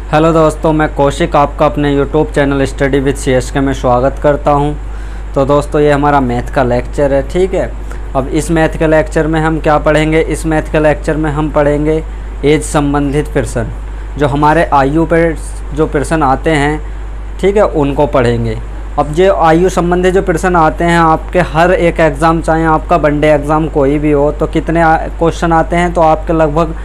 Hello दोस्तों, मैं कौशिक आपका अपने YouTube channel study with CSK में स्वागत करता हूं। तो दोस्तों, ये हमारा मैथ का लेक्चर है, ठीक है। अब इस मैथ के लेक्चर में हम क्या पढ़ेंगे? इस मैथ के लेक्चर में हम पढ़ेंगे एज संबंधित प्रश्न, जो हमारे आयु पर जो प्रश्न आते हैं, ठीक है, उनको पढ़ेंगे। अब जो आयु संबंधी जो प्रश्न आते हैं आपके हर एक एग्ज़ाम, चाहे आपका वनडे एग्ज़ाम कोई भी हो, तो कितने क्वेश्चन आते हैं? तो आपके लगभग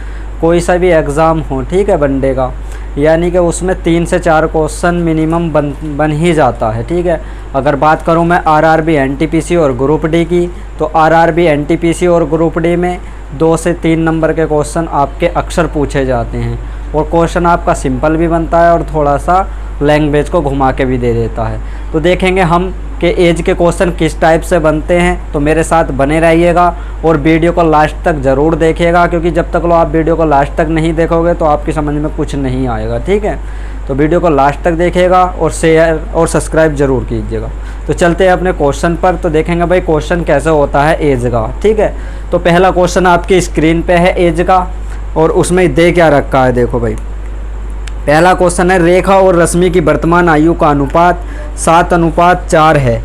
कोई सा भी एग्ज़ाम हो, ठीक है, वनडे का, यानी कि उसमें 3 से 4 क्वेश्चन मिनिमम बन ही जाता है, ठीक है। अगर बात करूं मैं RRB NTPC और ग्रुप डी की, तो RRB NTPC और ग्रुप डी में 2 से 3 नंबर के क्वेश्चन आपके अक्सर पूछे जाते हैं, और क्वेश्चन आपका सिंपल भी बनता है और थोड़ा सा लैंग्वेज को घुमा के भी दे देता है। तो देखेंगे हम कि एज के क्वेश्चन किस टाइप से बनते हैं। तो मेरे साथ बने रहिएगा और वीडियो को लास्ट तक ज़रूर देखिएगा, क्योंकि जब तक आप वीडियो को लास्ट तक नहीं देखोगे तो आपकी समझ में कुछ नहीं आएगा, ठीक है। तो वीडियो को लास्ट तक देखिएगा और शेयर और सब्सक्राइब ज़रूर कीजिएगा। तो चलते हैं अपने क्वेश्चन पर। तो देखेंगे भाई क्वेश्चन कैसे होता है एज का, ठीक है। तो पहला क्वेश्चन आपकी स्क्रीन पर है एज का, और उसमें दे क्या रखा है, देखो भाई। पहला क्वेश्चन है, रेखा और रश्मि की वर्तमान आयु का अनुपात 7:4 है।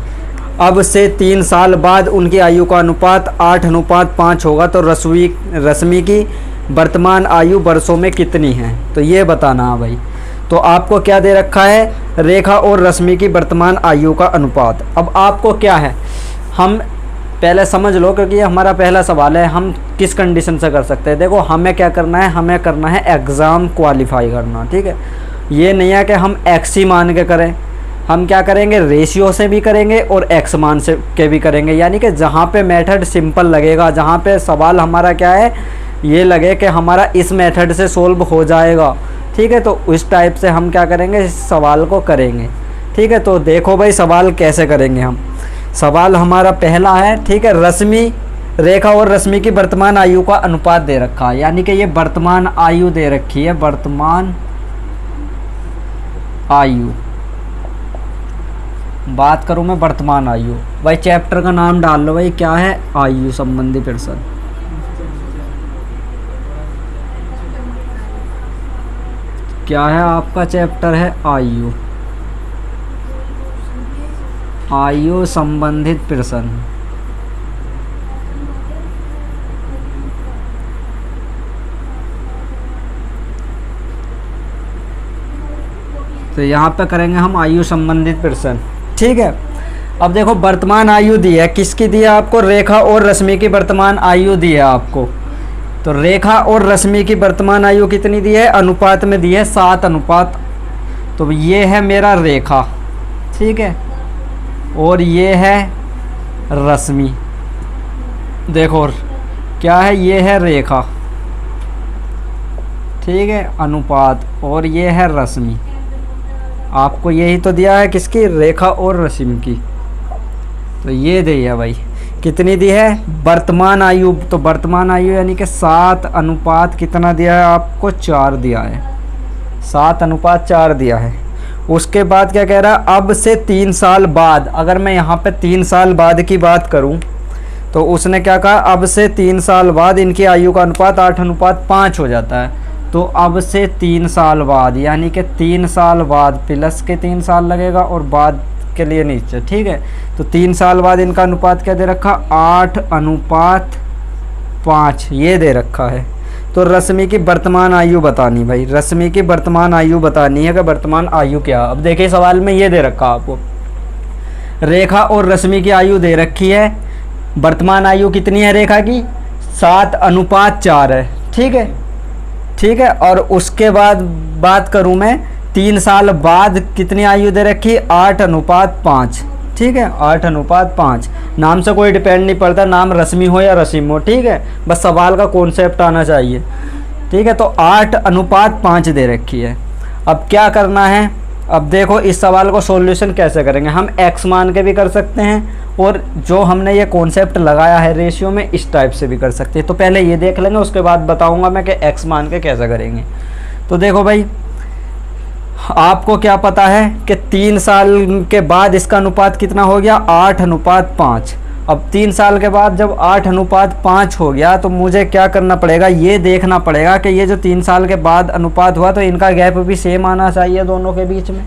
अब से 3 साल बाद उनकी आयु का अनुपात 8:5 होगा, तो रश्मि की वर्तमान आयु वर्षों में कितनी है? तो ये बताना है भाई। तो आपको क्या दे रखा है? रेखा और रश्मि की वर्तमान आयु का अनुपात। अब आपको क्या है, हम पहले समझ लो, क्योंकि ये हमारा पहला सवाल है, हम किस कंडीशन से कर सकते हैं। देखो, हमें क्या करना है, हमें करना है एग्ज़ाम क्वालिफाई करना, ठीक है। ये नहीं है कि हम एक्स ही मान के करें, हम क्या करेंगे, रेशियो से भी करेंगे और एक्स मान से के भी करेंगे। यानी कि जहाँ पे मेथड सिंपल लगेगा, जहाँ पे सवाल हमारा क्या है, ये लगे कि हमारा इस मेथड से सोल्व हो जाएगा, ठीक है, तो उस टाइप से हम क्या करेंगे, इस सवाल को करेंगे, ठीक है। तो देखो भाई, सवाल कैसे करेंगे हम। सवाल हमारा पहला है, ठीक है, रेखा और रश्मि की वर्तमान आयु का अनुपात दे रखा है, यानी कि ये वर्तमान आयु दे रखी है, वर्तमान आयु। बात करूं मैं वर्तमान आयु, भाई चैप्टर का नाम डाल लो भाई, क्या है, आयु संबंधी प्रश्न। क्या है आपका चैप्टर? है आयु, आयु संबंधित प्रश्न। तो यहाँ पे करेंगे हम आयु संबंधित प्रश्न, ठीक है। अब देखो, वर्तमान आयु दी है, किसकी दी है आपको? रेखा और रश्मि की वर्तमान आयु दी है आपको। तो रेखा और रश्मि की वर्तमान आयु कितनी दी है? अनुपात में दी है 7:। तो ये है मेरा रेखा, ठीक है, और ये है रश्मि। देखो क्या है, ये है रेखा, ठीक है, अनुपात, और ये है रश्मि। आपको यही तो दिया है, किसकी? रेखा और रश्मि की। तो ये दी है भाई, कितनी दी है? वर्तमान आयु। तो वर्तमान आयु यानी कि 7:, कितना दिया है आपको? 4 दिया है, 7:4 दिया है। उसके बाद क्या कह रहा है? अब से 3 साल बाद। अगर मैं यहाँ पे 3 साल बाद की बात करूँ, तो उसने क्या कहा, अब से 3 साल बाद इनकी आयु का अनुपात 8:5 हो जाता है। तो अब से 3 साल बाद, यानी कि 3 साल बाद प्लस के 3 साल लगेगा और बाद के लिए नीचे, ठीक है। तो 3 साल बाद इनका अनुपात क्या दे रखा? 8:5 ये दे रखा है। तो रश्मि की वर्तमान आयु बतानी भाई, रश्मि की वर्तमान आयु बतानी है कि वर्तमान आयु क्या। अब देखिए सवाल में ये दे रखा आपको, रेखा और रश्मि की आयु दे रखी है। वर्तमान आयु कितनी है रेखा की? 7:4 है, ठीक है, ठीक है। और उसके बाद बात करूं मैं, 3 साल बाद कितनी आयु दे रखी? 8:5, ठीक है, 8:5। नाम से कोई डिपेंड नहीं पड़ता, नाम रश्मि हो या रसीम हो, ठीक है, बस सवाल का कॉन्सेप्ट आना चाहिए, ठीक है। तो 8:5 दे रखी है। अब क्या करना है? अब देखो, इस सवाल को सॉल्यूशन कैसे करेंगे हम? एक्स मान के भी कर सकते हैं, और जो हमने ये कॉन्सेप्ट लगाया है रेशियो में, इस टाइप से भी कर सकते हैं। तो पहले ये देख लेंगे, उसके बाद बताऊंगा मैं कि एक्स मान के कैसे करेंगे। तो देखो भाई, आपको क्या पता है कि 3 साल के बाद इसका अनुपात कितना हो गया? 8:5। अब 3 साल के बाद जब 8:5 हो गया तो मुझे क्या करना पड़ेगा, ये देखना पड़ेगा कि ये जो 3 साल के बाद अनुपात हुआ तो इनका गैप भी सेम आना चाहिए दोनों के बीच में,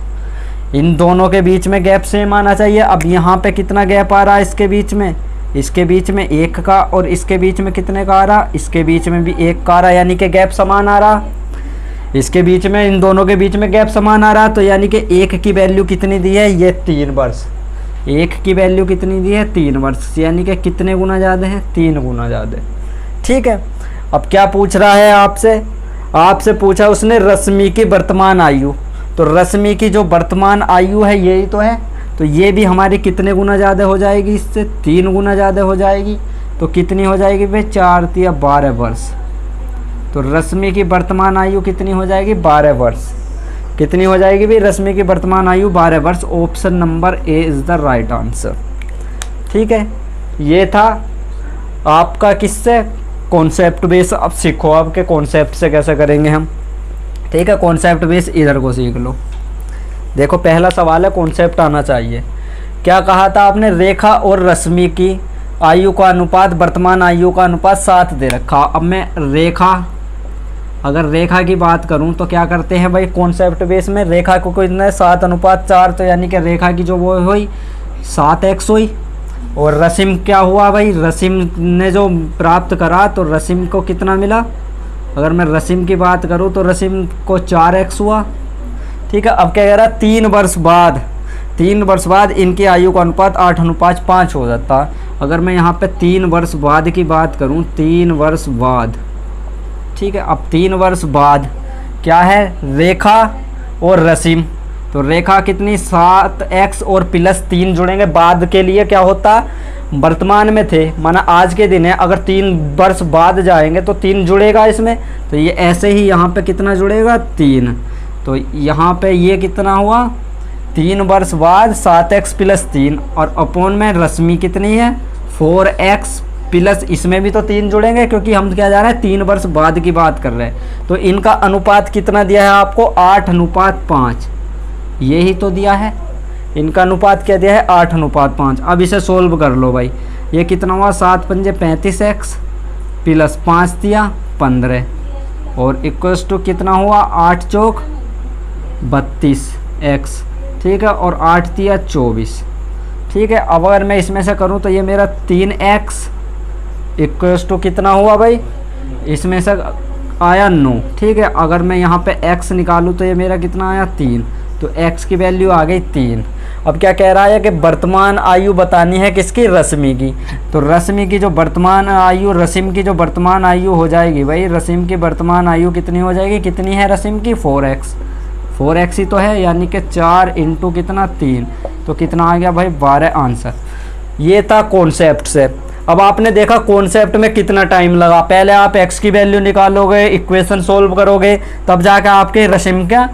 इन दोनों के बीच में गैप सेम आना चाहिए। अब यहाँ पे कितना गैप आ रहा है इसके बीच में, इसके बीच में 1 का, और इसके बीच में कितने का आ रहा, इसके बीच में भी 1 का आ रहा, यानी कि गैप समान आ रहा। इसके बीच में, इन दोनों के बीच में गैप समान आ रहा, तो यानी कि 1 की वैल्यू कितनी दी है, ये 3 वर्ष। 1 की वैल्यू कितनी दी है, 3 वर्ष, यानी कि कितने गुना ज़्यादा है, 3 गुना ज़्यादा। ठीक है, अब क्या पूछ रहा है आपसे पूछा उसने रश्मि की वर्तमान आयु। तो रश्मि की जो वर्तमान आयु है यही तो है, तो ये भी हमारी कितने गुना ज़्यादा हो जाएगी, इससे 3 गुना ज़्यादा हो जाएगी। तो कितनी हो जाएगी भाई, 4 या 12 वर्ष। तो रश्मि की वर्तमान आयु कितनी हो जाएगी, 12 वर्ष। कितनी हो जाएगी भाई रश्मि की वर्तमान आयु, 12 वर्ष। Option number A is the right answer. ठीक है, ये था आपका किससे, कॉन्सेप्ट बेस। अब सीखो आपके कॉन्सेप्ट से कैसे करेंगे हम। ठीक है, कॉन्सेप्ट बेस इधर को सीख लो। देखो पहला सवाल है, कॉन्सेप्ट आना चाहिए। क्या कहा था आपने, रेखा और रश्मि की आयु का अनुपात वर्तमान आयु का अनुपात 7 दे रखा। अब मैं अगर रेखा की बात करूं तो क्या करते हैं भाई, कॉन्सेप्ट बेस में रेखा को कितना है, 7:4, तो यानी कि रेखा की जो वो हुई 7x हुई। और रश्मि क्या हुआ भाई, रश्मि ने जो प्राप्त करा तो रश्मि को कितना मिला, अगर मैं रश्मि की बात करूं तो रश्मि को 4x हुआ। ठीक है, अब क्या कह रहा, 3 वर्ष बाद इनकी आयु का अनुपात 8:5 हो जाता। अगर मैं यहाँ पे 3 वर्ष बाद की बात करूँ, 3 वर्ष बाद, ठीक है, अब 3 वर्ष बाद क्या है, रेखा और रश्मि। तो रेखा कितनी, 7x और +3 जुड़ेंगे। बाद के लिए क्या होता, वर्तमान में थे, माना आज के दिन है, अगर 3 वर्ष बाद जाएंगे तो 3 जुड़ेगा इसमें, तो ये ऐसे ही यहाँ पे कितना जुड़ेगा, 3। तो यहाँ पे ये कितना हुआ, 3 वर्ष बाद 7x + 3, और अपॉन में रश्मि कितनी है, 4x प्लस, इसमें भी तो 3 जुड़ेंगे क्योंकि हम क्या जा रहे हैं, 3 वर्ष बाद की बात कर रहे हैं। तो इनका अनुपात कितना दिया है आपको, 8:5। यही तो दिया है, इनका अनुपात क्या दिया है, 8:5। अब इसे सोल्व कर लो भाई, ये कितना हुआ, 7 पंजे 35x + 5 दिया 15, और इक्वल्स टू कितना हुआ, 8 चौक 32x। ठीक है, और 8 दिया 24। ठीक है, अब अगर मैं इसमें से करूं तो ये मेरा 3x इक्वल्स टू कितना हुआ भाई, इसमें से आया 9। ठीक है, अगर मैं यहाँ पे x निकालूँ तो ये मेरा कितना आया, 3। तो x की वैल्यू आ गई 3। अब क्या कह रहा है कि वर्तमान आयु बतानी है किसकी, रश्मि की। तो रश्मि की जो वर्तमान आयु, रश्मि की जो वर्तमान आयु हो जाएगी भाई, रश्मि की वर्तमान आयु कितनी हो जाएगी, कितनी है रश्मि की, 4x ही तो है, यानी कि 4 × कितना 3, तो कितना आ गया भाई 12 आंसर। ये था कॉन्सेप्ट से। अब आपने देखा कॉन्सेप्ट में कितना टाइम लगा, पहले आप x की वैल्यू निकालोगे, इक्वेशन सोल्व करोगे, तब जाकर आपके रश्मि का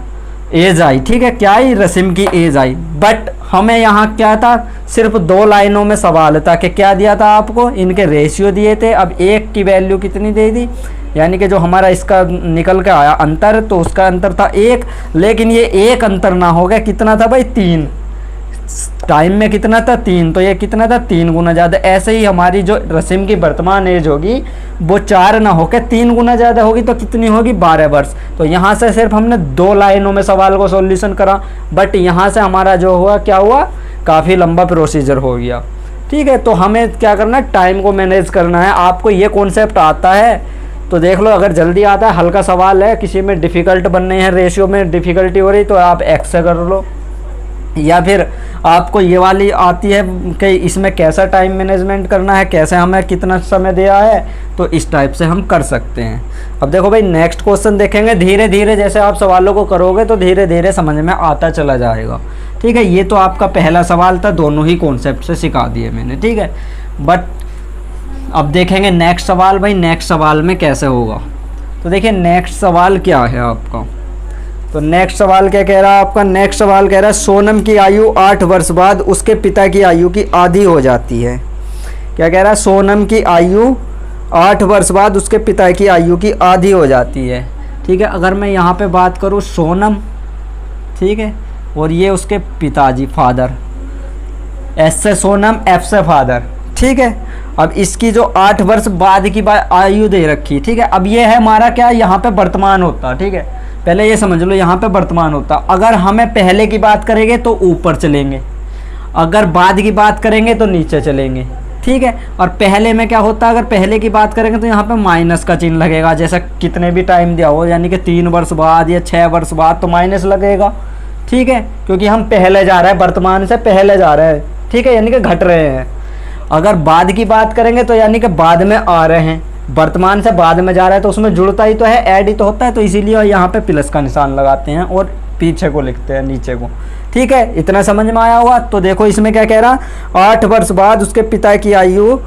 एज आई। ठीक है, क्या आई, रश्मि की एज आई। बट हमें यहाँ क्या था, सिर्फ 2 लाइनों में सवाल था कि क्या दिया था आपको, इनके रेशियो दिए थे। अब 1 की वैल्यू कितनी दे दी, यानी कि जो हमारा इसका निकल के आया अंतर, तो उसका अंतर था 1, लेकिन ये 1 अंतर ना हो गया, कितना था भाई, 3। टाइम में कितना था, 3, तो ये कितना था, 3 गुना ज़्यादा। ऐसे ही हमारी जो रश्मि की वर्तमान एज होगी वो 4 ना होकर 3 गुना ज़्यादा होगी, तो कितनी होगी, 12 वर्ष। तो यहाँ से सिर्फ हमने 2 लाइनों में सवाल को सॉल्यूशन करा, बट यहाँ से हमारा जो हुआ क्या हुआ, काफ़ी लंबा प्रोसीजर हो गया। ठीक है, तो हमें क्या करना है, टाइम को मैनेज करना है। आपको ये कॉन्सेप्ट आता है तो देख लो, अगर जल्दी आता है, हल्का सवाल है, किसी में डिफ़िकल्ट बनने हैं, रेशियो में डिफ़िकल्टी हो रही, तो आप x से कर लो, या फिर आपको ये वाली आती है कि इसमें कैसा टाइम मैनेजमेंट करना है, कैसे हमें कितना समय दिया है, तो इस टाइप से हम कर सकते हैं। अब देखो भाई, नेक्स्ट क्वेश्चन देखेंगे। धीरे धीरे जैसे आप सवालों को करोगे तो धीरे धीरे समझ में आता चला जाएगा। ठीक है, ये तो आपका पहला सवाल था, दोनों ही कॉन्सेप्ट से सिखा दिए मैंने। ठीक है, बट अब देखेंगे नेक्स्ट सवाल। भाई नेक्स्ट सवाल में कैसे होगा, तो देखिए नेक्स्ट सवाल क्या है आपका। तो नेक्स्ट सवाल क्या कह रहा है आपका, नेक्स्ट सवाल कह रहा है सोनम की आयु 8 वर्ष बाद उसके पिता की आयु की आधी हो जाती है। क्या कह रहा है, सोनम की आयु 8 वर्ष बाद उसके पिता की आयु की आधी हो जाती है। ठीक है, अगर मैं यहाँ पे बात करूँ सोनम, ठीक है, और ये उसके पिताजी फादर, एस से सोनम, एफ से फादर। ठीक है। अब इसकी जो 8 वर्ष बाद की आयु दे रखी, ठीक है। अब ये है हमारा क्या, यहाँ पे वर्तमान होता, ठीक है। पहले ये समझ लो यहाँ पे वर्तमान होता। अगर हमें पहले की बात करेंगे तो ऊपर चलेंगे, अगर बाद की बात करेंगे तो नीचे चलेंगे, ठीक है। और पहले में क्या होता है, अगर पहले की बात करेंगे तो यहाँ पे माइनस का चिन्ह लगेगा, जैसा कितने भी टाइम दिया हो, यानी कि 3 वर्ष बाद या 6 वर्ष बाद तो माइनस लगेगा, ठीक है, क्योंकि हम पहले जा रहे हैं, वर्तमान से पहले जा रहे हैं, ठीक है, यानी कि घट रहे हैं। अगर बाद की बात करेंगे तो यानी कि बाद में आ रहे हैं, वर्तमान से बाद में जा रहा है तो उसमें जुड़ता ही तो है, ऐड ही तो होता है, तो इसीलिए यहाँ पे प्लस का निशान लगाते हैं और पीछे को लिखते हैं, नीचे को, ठीक है। इतना समझ में आया होगा। तो देखो इसमें क्या कह रहा, 8 वर्ष बाद उसके पिता की आयु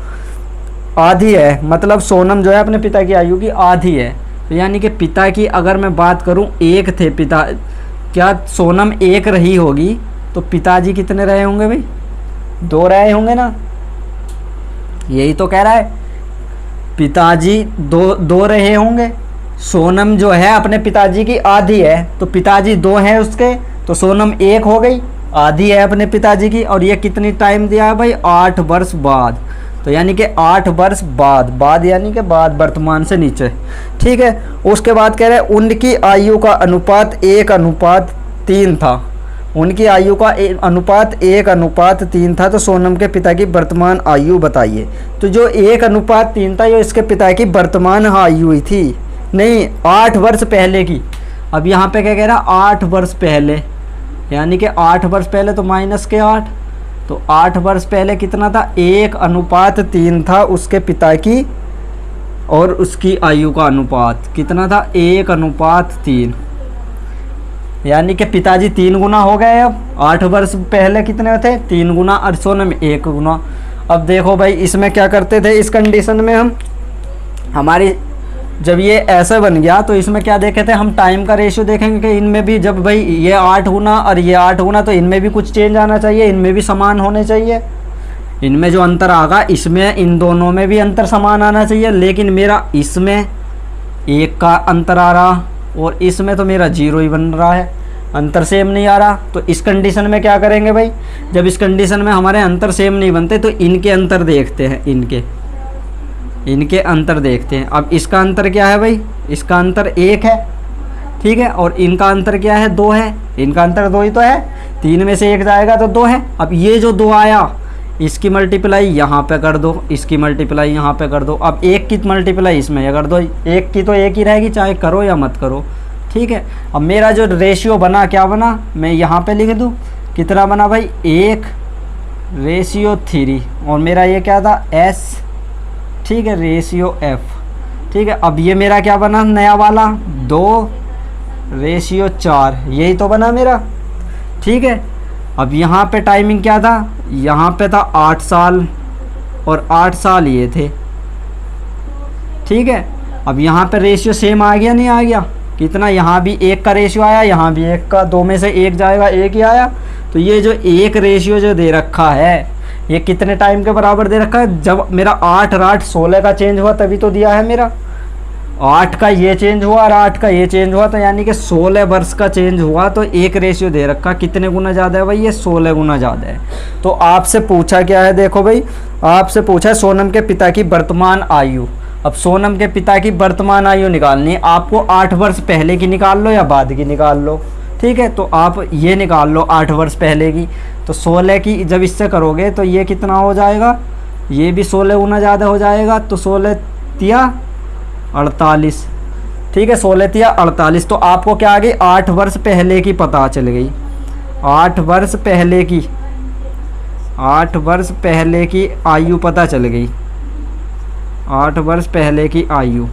आधी है, मतलब सोनम जो है अपने पिता की आयु की आधी है। तो यानी कि पिता की अगर मैं बात करूं, 1 थे पिता, क्या सोनम 1 रही होगी तो पिताजी कितने रहे होंगे भाई, 2 रहे होंगे ना, यही तो कह रहा है, पिताजी दो रहे होंगे। सोनम जो है अपने पिताजी की आधी है, तो पिताजी 2 हैं उसके, तो सोनम 1 हो गई, आधी है अपने पिताजी की। और ये कितनी टाइम दिया है भाई, 8 वर्ष बाद, तो यानी कि 8 वर्ष बाद यानी कि बाद वर्तमान से नीचे, ठीक है। उसके बाद कह रहे हैं उनकी आयु का अनुपात 1:3 था, उनकी आयु का अनुपात 1:3 था। तो सोनम के पिता की वर्तमान आयु बताइए। तो जो 1:3 था ये इसके पिता की वर्तमान आयु ही थी, नहीं 8 वर्ष पहले की। अब यहाँ पे क्या कह रहा, 8 वर्ष पहले, यानी कि 8 वर्ष पहले तो माइनस के 8, तो 8 वर्ष पहले कितना था, 1:3 था उसके पिता की, और उसकी आयु का अनुपात कितना था, 1:3, यानी कि पिताजी 3 गुना हो गए। अब 8 वर्ष पहले कितने थे, 3 गुना, और सोनम 1 गुना। अब देखो भाई इसमें क्या करते थे, इस कंडीशन में हम हमारी जब ये ऐसा बन गया तो इसमें क्या देखे थे हम, टाइम का रेशियो देखेंगे कि इनमें भी जब भाई ये 8 गुना और ये 8 गुना, तो इनमें भी कुछ चेंज आना चाहिए, इनमें भी समान होने चाहिए। इनमें जो अंतर आगा, इसमें इन दोनों में भी अंतर समान आना चाहिए, लेकिन मेरा इसमें 1 का अंतर आ रहा और इसमें तो मेरा 0 ही बन रहा है, अंतर सेम नहीं आ रहा। तो इस कंडीशन में क्या करेंगे भाई, जब इस कंडीशन में हमारे अंतर सेम नहीं बनते तो इनके अंतर देखते हैं, इनके अंतर देखते हैं। अब इसका अंतर क्या है भाई, इसका अंतर 1 है, ठीक है, और इनका अंतर क्या है, 2 है, इनका अंतर 2 ही तो है, 3 में से 1 जाएगा तो 2 है। अब ये जो 2 आया इसकी मल्टीप्लाई यहाँ पे कर दो, इसकी मल्टीप्लाई यहाँ पे कर दो। अब 1 की मल्टीप्लाई इसमें कर दो, 1 की तो 1 ही रहेगी, चाहे करो या मत करो, ठीक है। अब मेरा जो रेशियो बना, क्या बना, मैं यहाँ पे लिख दूँ, कितना बना भाई, 1:3, और मेरा ये क्या था, S, ठीक है, रेशियो F, ठीक है। अब ये मेरा क्या बना नया वाला, 2:4, यही तो बना मेरा, ठीक है। अब यहाँ पे टाइमिंग क्या था, यहाँ पे था 8 साल और 8 साल ये थे, ठीक है। अब यहाँ पे रेशियो सेम आ गया, नहीं आ गया, कितना, यहाँ भी 1 का रेशियो आया, यहाँ भी 1 का, 2 में से 1 जाएगा, 1 ही आया। तो ये जो 1 रेशियो जो दे रखा है ये कितने टाइम के बराबर दे रखा है, जब मेरा 8 और 8 16 का चेंज हुआ तभी तो दिया है मेरा, 8 का ये चेंज हुआ और 8 का ये चेंज हुआ, तो यानी कि 16 वर्ष का चेंज हुआ। तो 1 रेशियो दे रखा, कितने गुना ज़्यादा है भाई, ये 16 गुना ज़्यादा है। तो आपसे पूछा क्या है, देखो भाई आपसे पूछा है सोनम के पिता की वर्तमान आयु। अब सोनम के पिता की वर्तमान आयु निकालनी है आपको, 8 वर्ष पहले की निकाल लो या बाद की निकाल लो, ठीक है। तो आप ये निकाल लो 8 वर्ष पहले की, तो 16 की जब इससे करोगे तो ये कितना हो जाएगा, ये भी 16 गुना ज़्यादा हो जाएगा, तो 16 तिया 48, ठीक है, 16 तिया 48। तो आपको क्या आ गई, 8 वर्ष पहले की पता चल गई, 8 वर्ष पहले की, 8 वर्ष पहले की आयु पता चल गई, 8 वर्ष पहले की आयु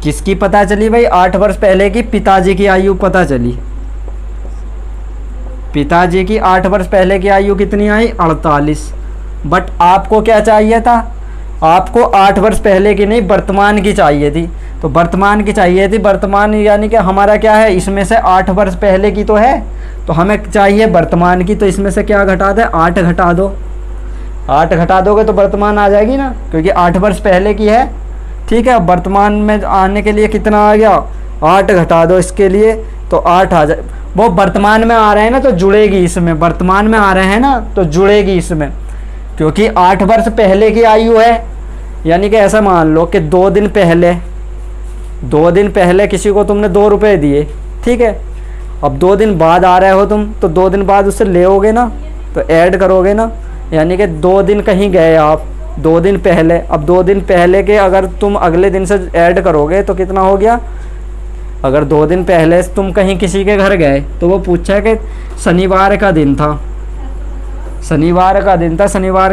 किसकी पता चली भाई, 8 वर्ष पहले की पिताजी की आयु पता चली। पिताजी की 8 वर्ष पहले की आयु कितनी आई, 48। बट आपको क्या चाहिए था, आपको 8 वर्ष पहले की नहीं वर्तमान की चाहिए थी, तो वर्तमान की चाहिए थी, वर्तमान यानी कि हमारा क्या है, इसमें से 8 वर्ष पहले की तो है, तो हमें चाहिए वर्तमान की। तो इसमें से क्या घटा दे, 8 घटा दो, 8 घटा दोगे तो वर्तमान आ जाएगी ना, क्योंकि 8 वर्ष पहले की है, ठीक है। वर्तमान में आने के लिए कितना आ गया, 8 घटा दो इसके लिए, तो 8 आ जाए। वो वर्तमान में आ रहे हैं ना तो जुड़ेगी इसमें, वर्तमान में आ रहे हैं ना तो जुड़ेगी इसमें, क्योंकि 8 वर्ष पहले की आयु है, यानी कि ऐसा मान लो कि 2 दिन पहले किसी को तुमने 2 रुपये दिए, ठीक है। अब 2 दिन बाद आ रहे हो तुम, तो 2 दिन बाद उससे लेओगे ना, तो ऐड करोगे ना, यानी कि 2 दिन कहीं गए आप 2 दिन पहले, अब 2 दिन पहले के अगर तुम अगले दिन से ऐड करोगे तो कितना हो गया। अगर 2 दिन पहले तुम कहीं किसी के घर गए तो वो पूछा कि शनिवार का दिन था, शनिवार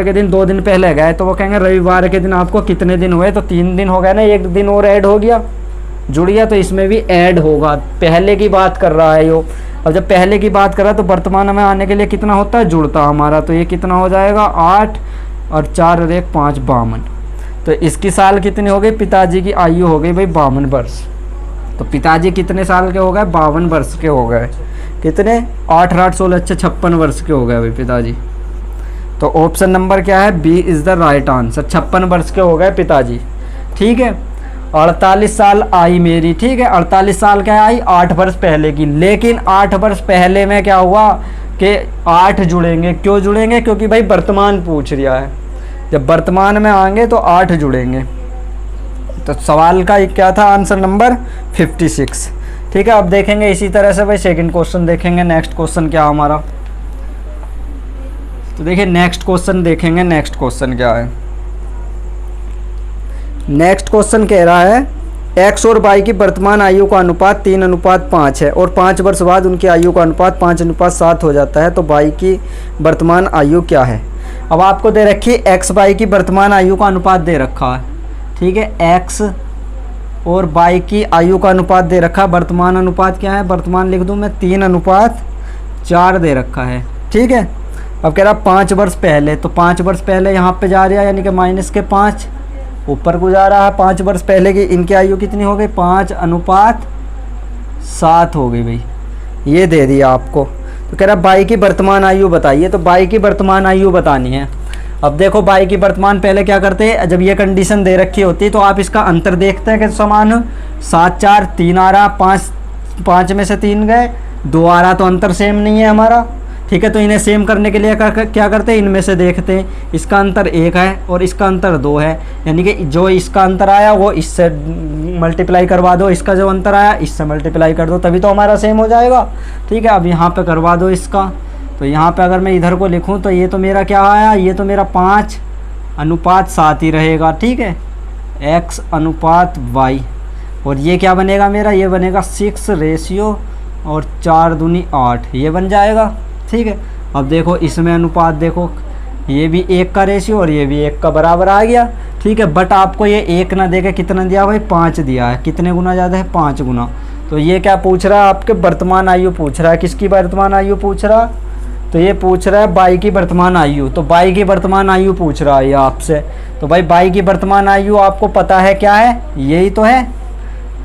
के दिन 2 दिन पहले गए, तो वो कहेंगे रविवार के दिन आपको कितने दिन हुए, तो 3 दिन हो गए ना, 1 दिन और ऐड हो गया, जुड़ गया, तो इसमें भी ऐड होगा। पहले की बात कर रहा है यो। अब जब पहले की बात कर रहा है तो वर्तमान में आने के लिए कितना होता है, जुड़ता हमारा, तो ये कितना हो जाएगा 8 और 4 और 1 5 52। तो इसकी साल कितनी हो गई, पिताजी की आयु हो गई भाई 52 वर्ष। तो पिताजी कितने साल के हो गए, 52 वर्ष के हो गए। कितने, 8 8 16 56 वर्ष के हो गए भाई पिताजी। तो ऑप्शन नंबर क्या है, B is the right answer, 56 वर्ष के हो गए पिताजी, ठीक है। 48 साल आई मेरी, ठीक है, 48 साल क्या आई, 8 वर्ष पहले की। लेकिन 8 वर्ष पहले में क्या हुआ कि 8 जुड़ेंगे, क्यों जुड़ेंगे, क्योंकि भाई वर्तमान पूछ रहा है, जब वर्तमान में आएंगे तो 8 जुड़ेंगे। तो सवाल का क्या था, आंसर नंबर 56, ठीक है। अब देखेंगे इसी तरह से भाई सेकंड क्वेश्चन देखेंगे, नेक्स्ट क्वेश्चन क्या हमारा। तो देखिए नेक्स्ट क्वेश्चन देखेंगे, नेक्स्ट क्वेश्चन क्या है। नेक्स्ट क्वेश्चन कह रहा है x और y की वर्तमान आयु का अनुपात 3:5 है और 5 वर्ष बाद उनकी आयु का अनुपात 5:7 हो जाता है, तो y की वर्तमान आयु क्या है। अब आपको दे रखी है x y की वर्तमान आयु का अनुपात दे रखा है, ठीक है, x और y की आयु का अनुपात दे रखा है। वर्तमान अनुपात क्या है, वर्तमान लिख दूं मैं 3:4 दे रखा है, ठीक है। अब कह रहा 5 वर्ष पहले, तो 5 वर्ष पहले यहाँ पे जा रहा है, यानी कि -5 ऊपर को जा रहा है। 5 वर्ष पहले की इनकी आयु कितनी हो गई, 5:7 हो गई भाई, ये दे दिया आपको। तो कह रहा बाई की वर्तमान आयु बताइए, तो बाई की वर्तमान आयु बतानी है। अब देखो बाई की वर्तमान पहले क्या करते हैं, जब ये कंडीशन दे रखी होती है तो आप इसका अंतर देखते हैं कि समान 7 4 3 आ रहा, 5 में से 3 गए, 2 आ रहा, तो अंतर सेम नहीं है हमारा, ठीक है। तो इन्हें सेम करने के लिए क्या करते हैं, इनमें से देखते हैं, इसका अंतर 1 है और इसका अंतर 2 है, यानी कि जो इसका अंतर आया वो इससे मल्टीप्लाई करवा दो, इसका जो अंतर आया इससे मल्टीप्लाई कर दो, तभी तो हमारा सेम हो जाएगा, ठीक है। अब यहाँ पे करवा दो इसका, तो यहाँ पे अगर मैं इधर को लिखूँ तो ये तो मेरा क्या आया, ये तो मेरा 5:7 ही रहेगा, ठीक है, x/y। और ये क्या बनेगा मेरा, ये बनेगा 6 रेशियो और 4 दूनी 8, ये बन जाएगा, ठीक है। अब देखो इसमें अनुपात देखो, ये भी 1 का रेशियो और ये भी 1 का बराबर आ गया, ठीक है। बट आपको ये 1 ना देके कितना दिया भाई, 5 दिया है, कितने गुना ज़्यादा है, 5 गुना। तो ये क्या पूछ रहा है, आपके वर्तमान आयु पूछ रहा है, किसकी वर्तमान आयु पूछ रहा, तो ये पूछ रहा है बाई की वर्तमान आयु, तो बाई की वर्तमान आयु पूछ रहा है ये आपसे। तो भाई बाई की वर्तमान आयु आपको पता है क्या है, यही तो है,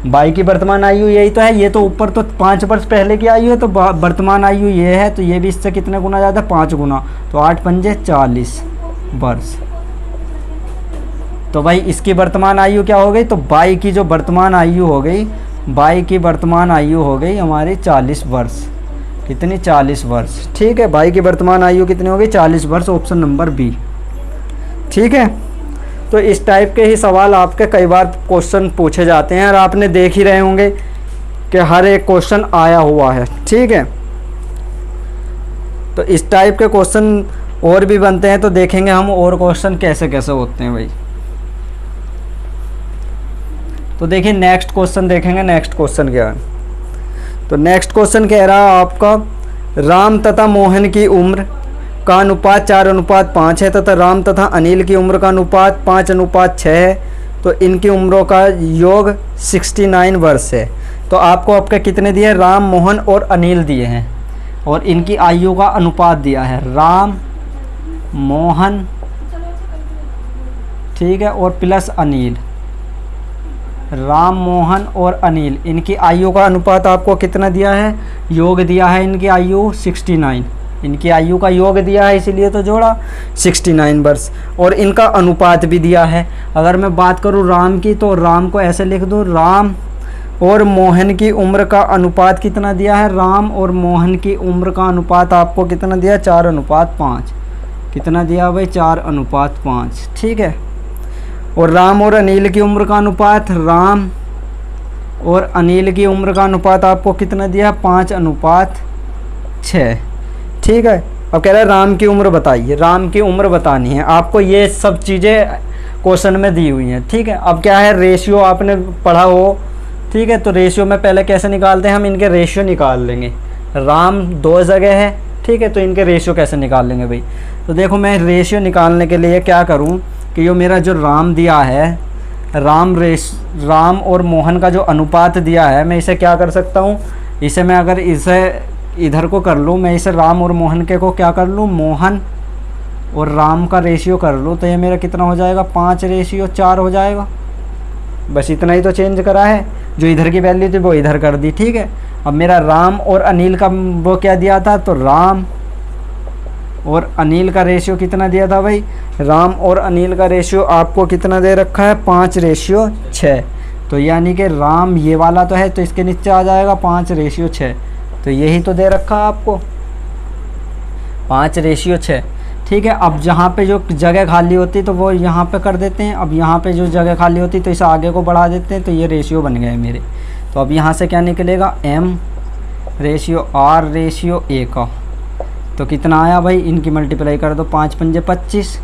बाई की वर्तमान आयु यही तो है। ये तो ऊपर तो 5 वर्ष पहले की आयु है, तो वर्तमान आयु ये है, तो ये भी इससे कितने गुना ज़्यादा, 5 गुना, तो 8 पंजे 40 वर्ष। तो भाई इसकी वर्तमान आयु क्या हो गई, तो बाई की जो वर्तमान आयु हो गई, बाई की वर्तमान आयु हो गई हमारी 40 वर्ष, कितनी, 40 वर्ष, ठीक है। बाई की वर्तमान आयु कितनी हो गई, 40 वर्ष, ऑप्शन नंबर बी, ठीक है। तो इस टाइप के ही सवाल आपके कई बार क्वेश्चन पूछे जाते हैं और आपने देख ही रहे होंगे कि हर एक क्वेश्चन आया हुआ है, ठीक है। तो इस टाइप के क्वेश्चन और भी बनते हैं, तो देखेंगे हम और क्वेश्चन कैसे कैसे होते हैं भाई। तो देखिए नेक्स्ट क्वेश्चन देखेंगे, नेक्स्ट क्वेश्चन क्या है। तो नेक्स्ट क्वेश्चन कह रहा है आपका, राम तथा मोहन की उम्र का अनुपात 4:5 है तथा राम तथा अनिल की उम्र का अनुपात 5:6 है, तो इनकी उम्रों का योग 69 वर्ष है। तो आपको आपके कितने दिए, राम मोहन और अनिल दिए हैं और इनकी आयु का अनुपात दिया है, राम मोहन, ठीक है, और प्लस अनिल, राम मोहन और अनिल, इनकी आयु का अनुपात आपको कितना दिया है, योग दिया है इनकी आयु 69, इनकी आयु का योग दिया है इसीलिए तो जोड़ा 69 वर्ष, और इनका अनुपात भी दिया है। अगर मैं बात करूं राम की, तो राम को ऐसे लिख दूं, राम और मोहन की उम्र का अनुपात कितना दिया है, राम और मोहन की उम्र का अनुपात आपको कितना दिया, 4:5, कितना दिया भाई 4:5, ठीक है। और राम और अनिल की उम्र का अनुपात, राम और अनिल की उम्र का अनुपात आपको कितना दिया 5:6, ठीक है। अब कह रहा है राम की उम्र बताइए, राम की उम्र बतानी है आपको, ये सब चीज़ें क्वेश्चन में दी हुई हैं, ठीक है। अब क्या है, रेशियो आपने पढ़ा हो, ठीक है, तो रेशियो में पहले कैसे निकालते हैं हम, इनके रेशियो निकाल लेंगे। राम 2 जगह है, ठीक है, तो इनके रेशियो कैसे निकाल लेंगे भाई। तो देखो मैं रेशियो निकालने के लिए क्या करूं कि यो मेरा जो राम दिया है, राम और मोहन का जो अनुपात दिया है, मैं इसे क्या कर सकता हूं, इसे मैं अगर इसे इधर को कर लूं, मैं इसे राम और मोहन के को क्या कर लूं, मोहन और राम का रेशियो कर लूँ, तो ये मेरा कितना हो जाएगा 5:4 हो जाएगा। बस इतना ही तो चेंज करा है, जो इधर की वैल्यू थी वो इधर कर दी, ठीक है। अब मेरा राम और अनिल का वो क्या दिया था, तो राम और अनिल का रेशियो कितना दिया था भाई, राम और अनिल का रेशियो आपको कितना दे रखा है 5:6। तो यानी कि राम ये वाला तो है, तो इसके नीचे आ जाएगा 5:6, तो यही तो दे रखा है आपको 5:6, ठीक है। अब जहाँ पे जो जगह खाली होती तो वो यहाँ पे कर देते हैं, अब यहाँ पे जो जगह खाली होती तो इसे आगे को बढ़ा देते हैं, तो ये रेशियो बन गए मेरे। तो अब यहाँ से क्या निकलेगा, m ratio r ratio a का, तो कितना आया भाई, इनकी मल्टीप्लाई कर दो, 5 पंजे 25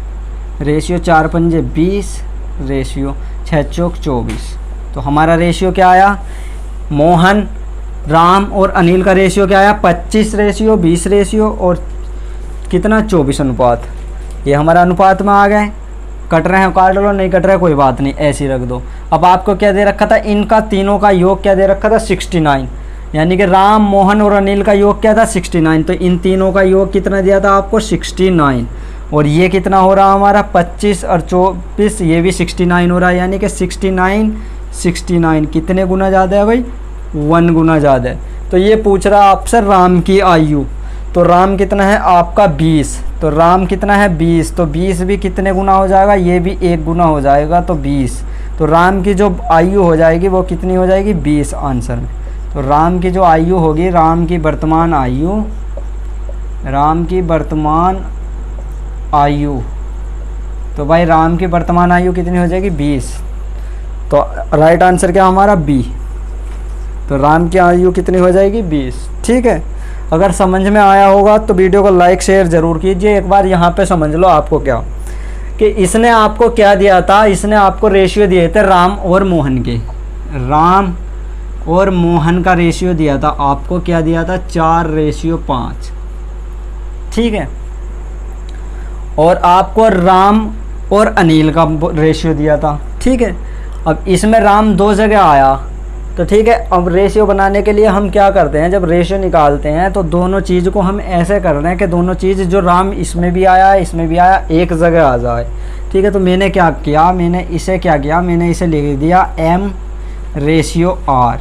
रेशियो 4 पंजे 20 रेशियो 6 चौक 24। तो हमारा रेशियो क्या आया, मोहन राम और अनिल का रेशियो क्या आया 25 रेशियो 20 रेशियो और कितना 24 अनुपात। ये हमारा अनुपात में आ गए। कट रहे हैं काट लो, नहीं कट रहे कोई बात नहीं, ऐसे ही रख दो। अब आपको क्या दे रखा था, इनका तीनों का योग क्या दे रखा था 69, यानी कि राम मोहन और अनिल का योग क्या था 69, तो इन तीनों का योग कितना दिया था आपको 69। और ये कितना हो रहा हमारा 25 और 24, ये भी 69 हो रहा है, यानी कि 69 कितने गुना ज़्यादा है भाई, 1 गुना ज़्यादा है। तो ये पूछ रहा आपसे राम की आयु, तो राम कितना है आपका 20, तो राम कितना है 20, तो 20 भी कितने गुना हो जाएगा, ये भी 1 गुना हो जाएगा, तो 20। तो राम की जो आयु हो जाएगी वो कितनी हो जाएगी 20 आंसर में। तो राम की जो आयु होगी, राम की वर्तमान आयु, तो भाई राम की वर्तमान आयु कितनी हो जाएगी 20। तो राइट आंसर क्या हमारा बी, तो राम की आयु कितनी हो जाएगी 20, ठीक है। अगर समझ में आया होगा तो वीडियो को लाइक शेयर ज़रूर कीजिए। एक बार यहाँ पे समझ लो आपको क्या कि इसने आपको क्या दिया था, इसने आपको रेशियो दिए थे राम और मोहन के, राम और मोहन का रेशियो दिया था आपको, क्या दिया था 4:5, ठीक है। और आपको राम और अनिल का रेशियो दिया था, ठीक है। अब इसमें राम 2 जगह आया, तो ठीक है। अब रेशियो बनाने के लिए हम क्या करते हैं, जब रेशियो निकालते हैं तो दोनों चीज़ को हम ऐसे कर रहे हैं कि दोनों चीज़ जो राम इसमें भी आया है इसमें भी आया, एक जगह आ जाए, ठीक है। तो मैंने क्या किया, मैंने इसे लिख दिया m रेशियो r,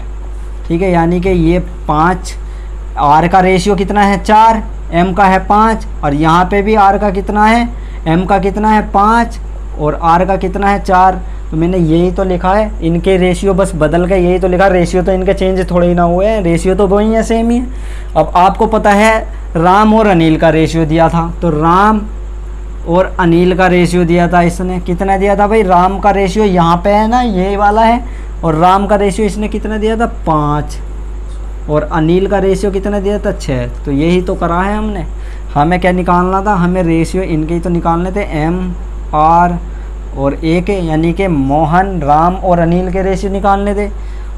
ठीक है। यानी कि ये 5, r का रेशियो कितना है 4, m का है 5, और यहाँ पे भी r का कितना है, m का कितना है 5 और r का कितना है 4। तो मैंने यही तो लिखा है, इनके रेशियो बस बदल के यही तो लिखा, रेशियो तो इनके चेंज थोड़े ही ना हुए हैं, रेशियो तो वही है, सेम ही है। अब आपको पता है राम और अनिल का रेशियो दिया था, तो राम और अनिल का रेशियो दिया था इसने, कितना दिया था भाई, राम का रेशियो यहाँ पे है ना, ये वाला है, और राम का रेशियो इसने कितना दिया था 5, और अनिल का रेशियो कितना दिया था 6। तो यही तो करा है हमने। हमें क्या निकालना था, हमें रेशियो इनके ही तो निकालने थे, m r और a के, यानी कि मोहन राम और अनिल के रेशियो निकालने थे।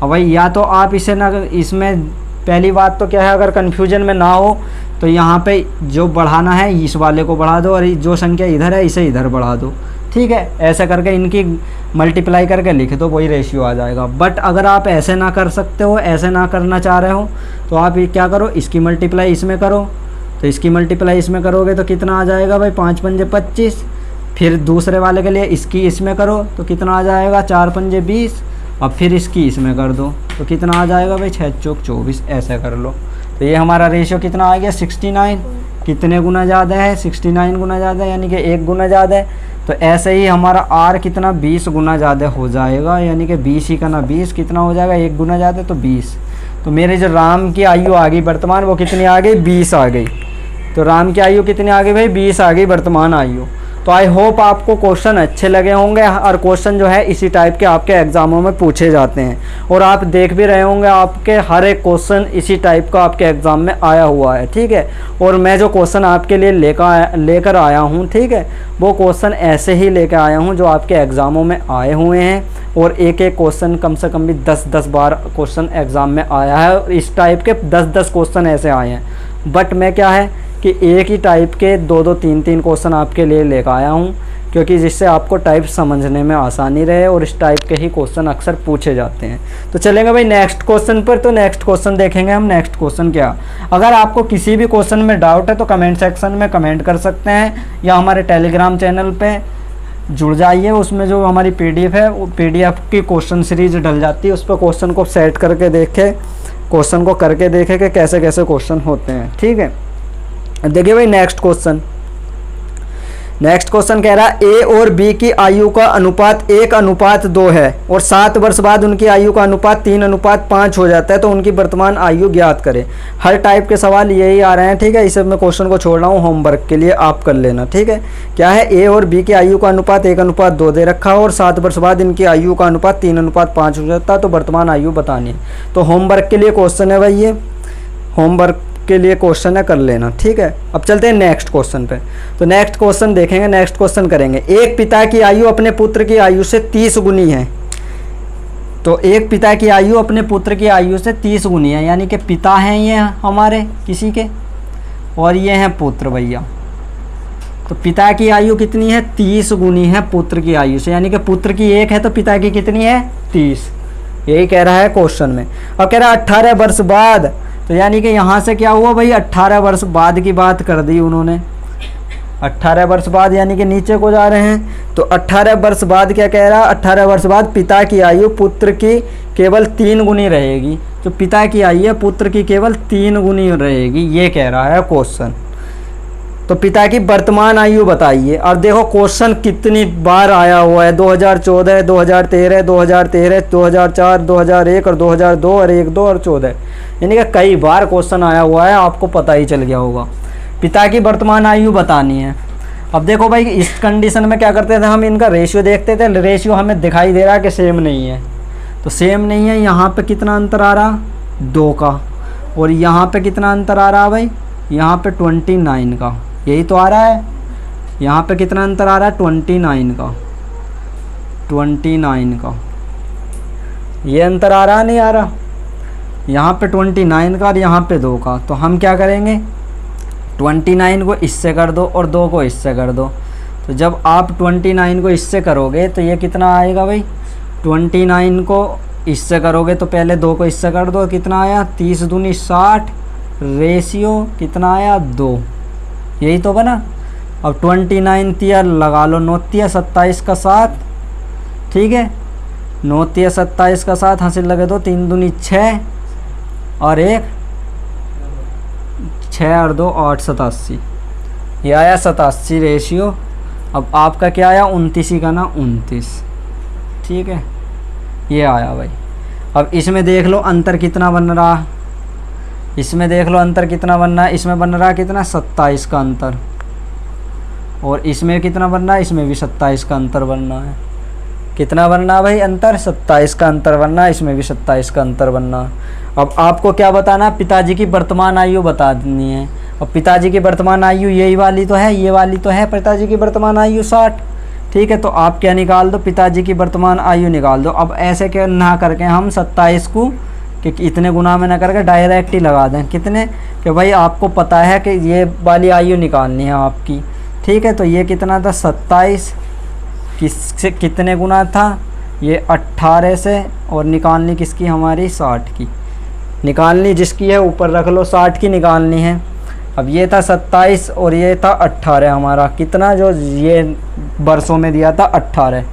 अब भाई या तो आप इसे ना, इसमें पहली बात तो क्या है, अगर कन्फ्यूजन में ना हो तो यहाँ पे जो बढ़ाना है इस वाले को बढ़ा दो, और जो संख्या इधर है इसे इधर बढ़ा दो, ठीक है। ऐसे करके इनकी मल्टीप्लाई करके लिख दो, वही रेशियो आ जाएगा। बट अगर आप ऐसे ना कर सकते हो, ऐसे ना करना चाह रहे हो, तो आप ये क्या करो, इसकी मल्टीप्लाई इसमें करो, तो इसकी मल्टीप्लाई इसमें करोगे तो कितना आ जाएगा भाई 5 पंजे 25। फिर दूसरे वाले के लिए इसकी इसमें करो तो कितना आ जाएगा 4 पंजे 20, और फिर इसकी इसमें कर दो तो कितना आ जाएगा भाई 6 चौक 24, ऐसे कर लो। तो ये हमारा रेशियो कितना आ गया 69, कितने गुना ज़्यादा है 69 गुना ज़्यादा है, यानी कि 1 गुना ज़्यादा है। तो ऐसे ही हमारा r कितना 20 गुना ज़्यादा हो जाएगा, यानी कि 20 ही का ना 20 कितना हो जाएगा 1 गुना ज़्यादा, तो 20। तो मेरे जो राम की आयु आ गई वर्तमान, वो कितनी आ गई 20 आ गई, तो राम की आयु कितनी आ गई भाई, 20 आ गई वर्तमान आयु। तो आई होप आपको क्वेश्चन अच्छे लगे होंगे, और क्वेश्चन जो है इसी टाइप के आपके एग्जामों में पूछे जाते हैं, और आप देख भी रहे होंगे आपके हर एक क्वेश्चन इसी टाइप का आपके एग्जाम में आया हुआ है, ठीक है। और मैं जो क्वेश्चन आपके लिए लेकर आया हूँ, ठीक है, वो क्वेश्चन ऐसे ही लेकर आया हूँ जो आपके एग्जामों में आए हुए हैं, और एक एक क्वेश्चन कम से कम भी 10-10 बार क्वेश्चन एग्ज़ाम में आया है, और इस टाइप के 10-10 क्वेश्चन ऐसे आए हैं। बट मैं क्या है कि एक ही टाइप के 2-2 3-3 क्वेश्चन आपके लिए लेकर आया हूँ, क्योंकि जिससे आपको टाइप समझने में आसानी रहे, और इस टाइप के ही क्वेश्चन अक्सर पूछे जाते हैं। तो चलेंगे भाई नेक्स्ट क्वेश्चन पर। तो नेक्स्ट क्वेश्चन देखेंगे हम। नेक्स्ट क्वेश्चन क्या, अगर आपको किसी भी क्वेश्चन में डाउट है तो कमेंट सेक्शन में कमेंट कर सकते हैं, या हमारे टेलीग्राम चैनल पे जुड़ जाइए, उसमें जो हमारी पीडीएफ है वो पीडीएफ की क्वेश्चन सीरीज डल जाती है, उस पर क्वेश्चन को सेट करके देखें, क्वेश्चन को करके देखें कि कैसे कैसे क्वेश्चन होते हैं, ठीक है। देखिए भाई नेक्स्ट क्वेश्चन कह रहा है ए और बी की आयु का अनुपात 1:2 है, और 7 वर्ष बाद उनकी आयु का अनुपात 3:5 हो जाता है, तो उनकी वर्तमान आयु ज्ञात करें। हर टाइप के सवाल यही आ रहे हैं, ठीक है। इसे मैं क्वेश्चन को छोड़ रहा हूँ, होमवर्क के लिए आप कर लेना, ठीक है। क्या है, ए और बी की आयु का अनुपात 1:2 दे रखा है, और 7 वर्ष बाद इनकी आयु का अनुपात 3:5 हो जाता है, तो वर्तमान आयु बतानी है। तो होमवर्क के लिए क्वेश्चन है भाई, ये होमवर्क के लिए क्वेश्चन है, कर लेना, ठीक है। अब चलते हैं नेक्स्ट क्वेश्चन पे। तो नेक्स्ट क्वेश्चन देखेंगे, नेक्स्ट क्वेश्चन करेंगे। एक पिता की आयु अपने पुत्र की आयु से 30 गुनी है। तो एक पिता की आयु अपने पुत्र की आयु से 30 गुनी है, यानी कि पिता हैं ये हमारे किसी के, और ये हैं पुत्र भैया। तो पिता की आयु कितनी है, 30 गुनी है पुत्र की आयु से, यानी कि पुत्र की 1 है तो पिता की कितनी है, 30। यही कह रहा है क्वेश्चन में। और कह रहा है 18 वर्ष बाद, तो यानी कि यहाँ से क्या हुआ भाई, 18 वर्ष बाद की बात कर दी उन्होंने। 18 वर्ष बाद यानी कि नीचे को जा रहे हैं, तो 18 वर्ष बाद क्या कह रहा है, 18 वर्ष बाद पिता की आयु पुत्र की केवल 3 गुनी रहेगी। जो पिता की आयु है पुत्र की केवल 3 गुनी रहेगी, ये कह रहा है क्वेश्चन। तो पिता की वर्तमान आयु बताइए। और देखो क्वेश्चन कितनी बार आया हुआ है, 2014, 2013, 2013, 2004, 2001 और 2002 और 1, 2 और 14, यानी कि कई बार क्वेश्चन आया हुआ है, आपको पता ही चल गया होगा। पिता की वर्तमान आयु बतानी है। अब देखो भाई इस कंडीशन में क्या करते थे हम, इनका रेशियो देखते थे, रेशियो हमें दिखाई दे रहा कि सेम नहीं है, तो सेम नहीं है। यहाँ पे कितना अंतर आ रहा, 2 का, और यहाँ पे कितना अंतर आ रहा भाई, यहाँ पे 29 का, यही तो आ रहा है। यहाँ पे कितना अंतर आ रहा है, 29 का, 29 का, ये अंतर आ रहा नहीं आ रहा, यहाँ पे 29 का और यहाँ पे 2 का। तो हम क्या करेंगे, 29 को इससे कर दो और 2 को इससे कर दो। तो जब आप 29 को इससे करोगे तो ये कितना आएगा भाई, 29 को इससे करोगे तो पहले 2 को इससे कर दो, कितना आया, 30 दूनी 60, रेशियो कितना आया, 2, यही तो बना। अब 29 तिया लगा लो, 9 तिया 27 का 7, ठीक है, 9 तिया 27 का 7, हासिल लगे दो, 3 दूनी 6 और 1, 6 और 2 8, 87, ये आया 87 रेशियो। अब आपका क्या आया, 29 ही का ना, 29, ठीक है, ये आया भाई। अब इसमें देख लो अंतर कितना बन रहा, इसमें देख लो अंतर कितना बन रहा है, इसमें बन रहा है कितना, 27 का अंतर, और इसमें कितना बन रहा है, इसमें भी 27 का अंतर बन रहा है। कितना बन रहा है भाई अंतर, 27 का अंतर बन रहा है, इसमें भी 27 का अंतर बन रहा है। अब आपको क्या बताना, पिताजी की वर्तमान आयु बता देनी है। अब पिताजी की वर्तमान आयु यही वाली तो है, ये वाली तो है, पिताजी की वर्तमान आयु 60, ठीक है। तो आप क्या निकाल दो, पिताजी की वर्तमान आयु निकाल दो। अब ऐसे क्या ना करके हम 27 को कि इतने गुना में ना करके डायरेक्ट ही लगा दें, कितने, कि भाई आपको पता है कि ये वाली आयु निकालनी है आपकी, ठीक है। तो ये कितना था, 27 किससे कितने गुना था, ये 18 से, और निकालनी किसकी, हमारी 60 की निकालनी, जिसकी है ऊपर रख लो, 60 की निकालनी है। अब ये था 27 और ये था 18 हमारा, कितना जो ये वर्षों में दिया था 18,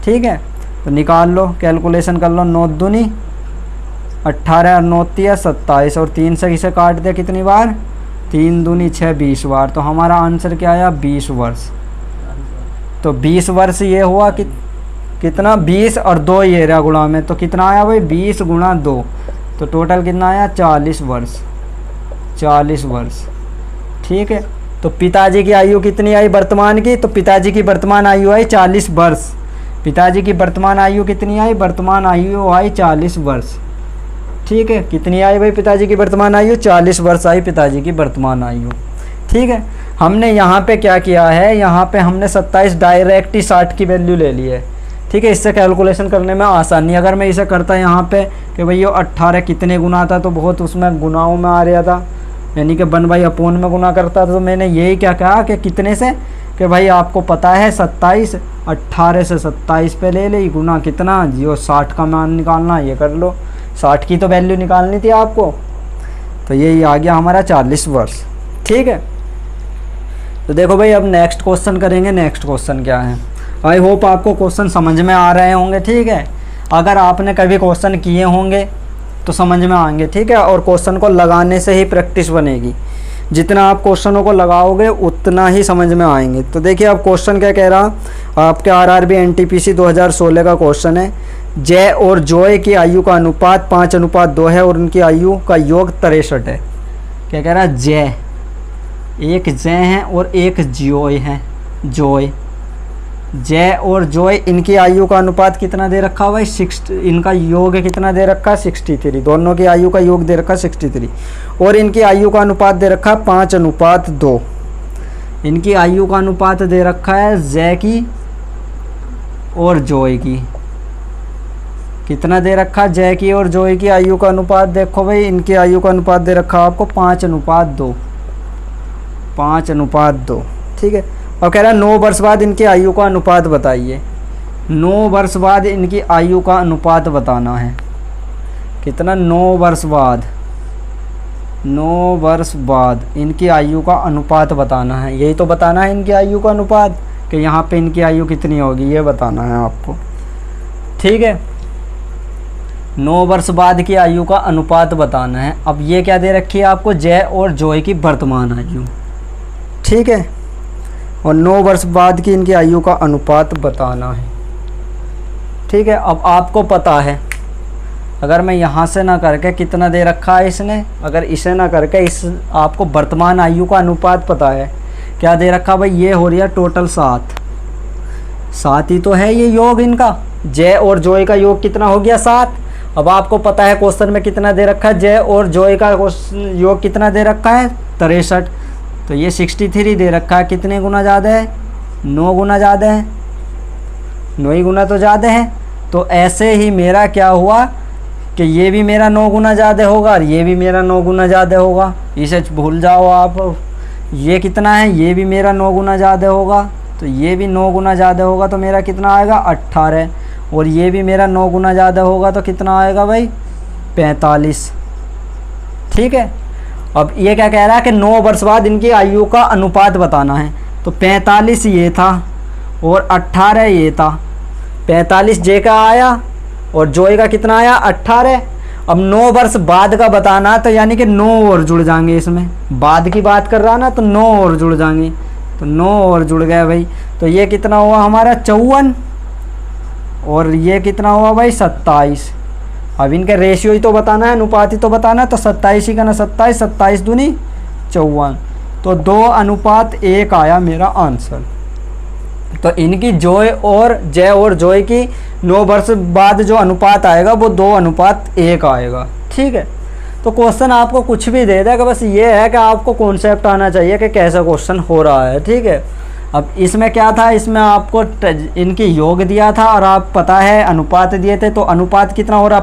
ठीक है। तो निकाल लो, कैलकुलेशन कर लो, 9 दूनी 18 और 9 तिया 27, और 3 से इसे काट दिया कितनी बार, 3 दूनी 6, 20 बार। तो हमारा आंसर क्या आया, 20 वर्ष। तो 20 वर्ष ये हुआ कि कितना, 20 और 2 ये रहा गुणा में, तो कितना आया भाई, 20 गुणा 2, तो टोटल कितना आया, 40 वर्ष, 40 वर्ष, ठीक है। तो पिताजी की आयु कितनी आई वर्तमान की, तो पिताजी की वर्तमान आयु आई 40 वर्ष। पिताजी की वर्तमान आयु कितनी आई, वर्तमान आयु आई 40 वर्ष। ठीक है, कितनी आई भाई पिताजी की वर्तमान आयु, 40 वर्ष आई पिताजी की वर्तमान आयु। ठीक है, हमने यहाँ पे क्या किया है, यहाँ पे हमने 27 डायरेक्ट ही 60 की वैल्यू ले ली है। ठीक है, इससे कैलकुलेशन करने में आसानी। अगर मैं इसे करता यहाँ पे कि भाई ये 18 कितने गुना था, तो बहुत उसमें गुनाओं में आ रहा था, यानी कि 1/अपोन में गुना करता था। तो मैंने यही क्या कहा कि कितने से, कि भाई आपको पता है 27, 18 से 27 पे ले ले, गुना कितना, जो 60 का मान निकालना, ये कर लो। 60 की तो वैल्यू निकालनी थी आपको, तो यही आ गया हमारा 40 वर्ष। ठीक है, तो देखो भाई अब नेक्स्ट क्वेश्चन करेंगे। नेक्स्ट क्वेश्चन क्या है, आई होप आपको क्वेश्चन समझ में आ रहे होंगे। ठीक है, अगर आपने कभी क्वेश्चन किए होंगे तो समझ में आएंगे। ठीक है, और क्वेश्चन को लगाने से ही प्रैक्टिस बनेगी। जितना आप क्वेश्चनों को लगाओगे उतना ही समझ में आएंगे। तो देखिए अब क्वेश्चन क्या कह रहा, आपके आरआरबी एनटीपीसी 2016 का क्वेश्चन है। जय और जॉय की आयु का अनुपात 5:2 है और उनकी आयु का योग 63 है। क्या कह रहा है, जय, एक जय है और एक जॉय है, जॉय, जय और जॉय, इनकी आयु का अनुपात कितना दे रखा हुआ है, 6, इनका योग कितना दे रखा है, 63। दोनों की आयु का योग दे रखा है 63 और इनकी आयु का अनुपात दे रखा है 5:2। इनकी आयु का अनुपात दे रखा है जय की और जॉय की, कितना दे रखा है, जय की और जॉय की आयु का अनुपात। देखो भाई इनकी आयु का अनुपात दे रखा है आपको 5:2, 5:2। ठीक है, और कह रहा है 9 वर्ष बाद इनकी आयु का अनुपात बताइए। 9 वर्ष बाद इनकी आयु का अनुपात बताना है, कितना, 9 वर्ष बाद, 9 वर्ष बाद इनकी आयु का अनुपात बताना है। यही तो बताना है इनकी आयु का अनुपात, कि यहाँ पे इनकी आयु कितनी होगी, ये बताना है आपको। ठीक है, 9 वर्ष बाद की आयु का अनुपात बताना है। अब ये क्या दे रखी है आपको, जय और जॉय की वर्तमान आयु। ठीक है, और 9 वर्ष बाद की इनकी आयु का अनुपात बताना है। ठीक है, अब आपको पता है, अगर मैं यहाँ से ना करके, कितना दे रखा है इसने, अगर इसे ना करके इस आपको वर्तमान आयु का अनुपात पता है, क्या दे रखा भाई, ये हो रही है टोटल 7 ही तो है ये योग इनका। जय और जॉय का योग कितना हो गया, 7। अब आपको पता है क्वेश्चन में कितना दे रखा है, जय और जॉय का योग कितना दे रखा है, 63। तो ये 63 दे रखा है, कितने गुना ज़्यादा है, 9 गुना ज़्यादा है, 9 ही गुना तो ज़्यादा है। तो ऐसे ही मेरा क्या हुआ कि ये भी मेरा 9 गुना ज़्यादा होगा और ये भी मेरा 9 गुना ज़्यादा होगा। इसे भूल जाओ आप, ये कितना है, ये भी मेरा 9 गुना ज़्यादा होगा, तो ये भी 9 गुना ज़्यादा होगा, तो मेरा कितना आएगा, 18। और ये भी मेरा 9 गुना ज़्यादा होगा, तो कितना आएगा भाई, 45। ठीक है, अब ये क्या कह रहा है कि 9 वर्ष बाद इनकी आयु का अनुपात बताना है। तो 45 ये था और 18 ये था। 45 जे का आया और जॉय का कितना आया, 18। अब 9 वर्ष बाद का बताना, तो यानी कि 9 और जुड़ जाएंगे इसमें, बाद की बात कर रहा ना, तो 9 और जुड़ जाएंगे, तो 9 और जुड़ गए भाई। तो ये कितना हुआ हमारा, 54, और ये कितना हुआ भाई, 27। अब इनके रेशियो ही तो बताना है, अनुपात ही तो बताना है, तो 27 ही का ना, 27, 27 दूनी 54, तो 2:1 आया मेरा आंसर। तो इनकी जय और जॉय की 9 वर्ष बाद जो अनुपात आएगा वो 2:1 आएगा। ठीक है, तो क्वेश्चन आपको कुछ भी दे देगा, बस ये है कि आपको कॉन्सेप्ट आना चाहिए कि कैसा क्वेश्चन हो रहा है। ठीक है, अब इसमें क्या था, इसमें आपको इनकी योग दिया था और आप पता है अनुपात दिए थे। तो अनुपात कितना हो रहा,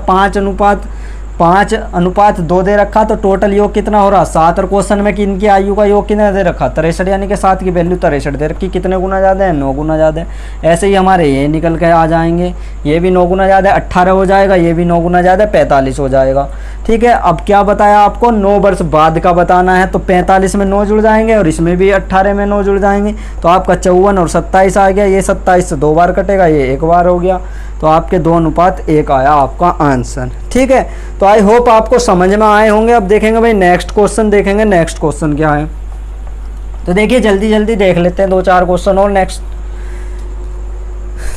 5:2 दे रखा, तो टोटल योग कितना हो रहा, 7। और क्वेश्चन में कि इनकी आयु का योग कितना दे रखा, 63, यानी कि 7 की वैल्यू 63 दे रखी। कितने गुना ज़्यादा है, 9 गुना ज़्यादा है। ऐसे ही हमारे ये निकल के आ जाएंगे, ये भी 9 गुना ज़्यादा है, 18 हो जाएगा, ये भी 9 गुना ज़्यादा है, 45 हो जाएगा। ठीक है, अब क्या बताया आपको, 9 वर्ष बाद का बताना है, तो 45 में 9 जुड़ जाएंगे और इसमें भी 18 में 9 जुड़ जाएंगे, तो आपका 54 और 27 आ गया। ये 27 से 2 बार कटेगा, ये 1 बार हो गया, तो आपके 2:1 आया आपका आंसर। ठीक है, तो आई होप आपको समझ में आए होंगे। अब देखेंगे भाई नेक्स्ट क्वेश्चन, देखेंगे नेक्स्ट क्वेश्चन क्या है। तो देखिए जल्दी जल्दी देख लेते हैं 2-4 क्वेश्चन और नेक्स्ट।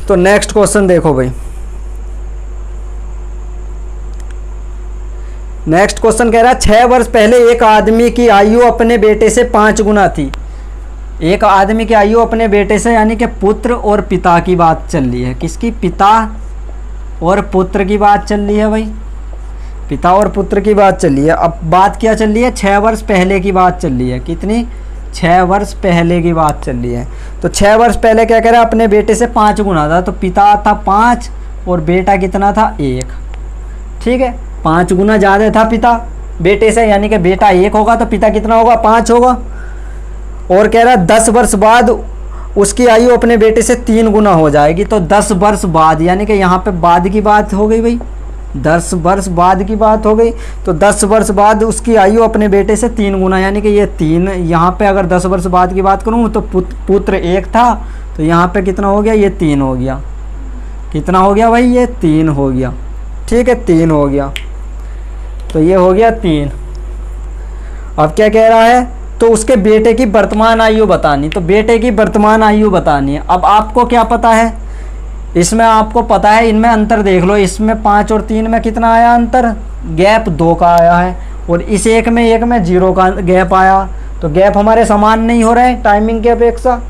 तो नेक्स्ट क्वेश्चन देखो भाई, नेक्स्ट क्वेश्चन कह रहा है 6 वर्ष पहले एक आदमी की आयु अपने बेटे से 5 गुना थी। एक आदमी की आयु अपने बेटे से, यानी कि पुत्र और पिता की बात चल रही है। किसकी? पिता और पुत्र की बात चल रही है भाई, पिता और पुत्र की बात चल रही है। अब बात क्या चल रही है? 6 वर्ष पहले की बात चल रही है। कितनी? 6 वर्ष पहले की बात चल रही है। तो 6 वर्ष पहले क्या कह रहा है? अपने बेटे से 5 गुना था, तो पिता था 5 और बेटा कितना था? 1। ठीक है, 5 गुना ज़्यादा था पिता बेटे से, यानी कि बेटा 1 होगा तो पिता कितना होगा? 5 होगा। और कह रहा है 10 वर्ष बाद उसकी आयु अपने बेटे से 3 गुना हो जाएगी। तो 10 वर्ष बाद, यानी कि यहाँ पे बाद की बात हो गई भाई, 10 वर्ष बाद की बात हो गई। तो 10 वर्ष बाद उसकी आयु अपने बेटे से 3 गुना, यानी कि ये 3, यहाँ पे अगर 10 वर्ष बाद की बात करूँ तो पुत्र 1 था, तो यहाँ पे कितना हो गया? ये 3 हो गया। कितना हो गया भाई? ये 3 हो गया। ठीक है, 3 हो गया, तो ये हो गया 3। अब क्या कह रहा है? तो उसके बेटे की वर्तमान आयु बतानी। तो बेटे की वर्तमान आयु बतानी है। अब आपको क्या पता है? इसमें आपको पता है, इनमें अंतर देख लो। इसमें 5 और 3 में कितना आया अंतर? गैप 2 का आया है। और इस एक में 0 का गैप आया। तो गैप हमारे समान नहीं हो रहे टाइमिंग की अपेक्षा।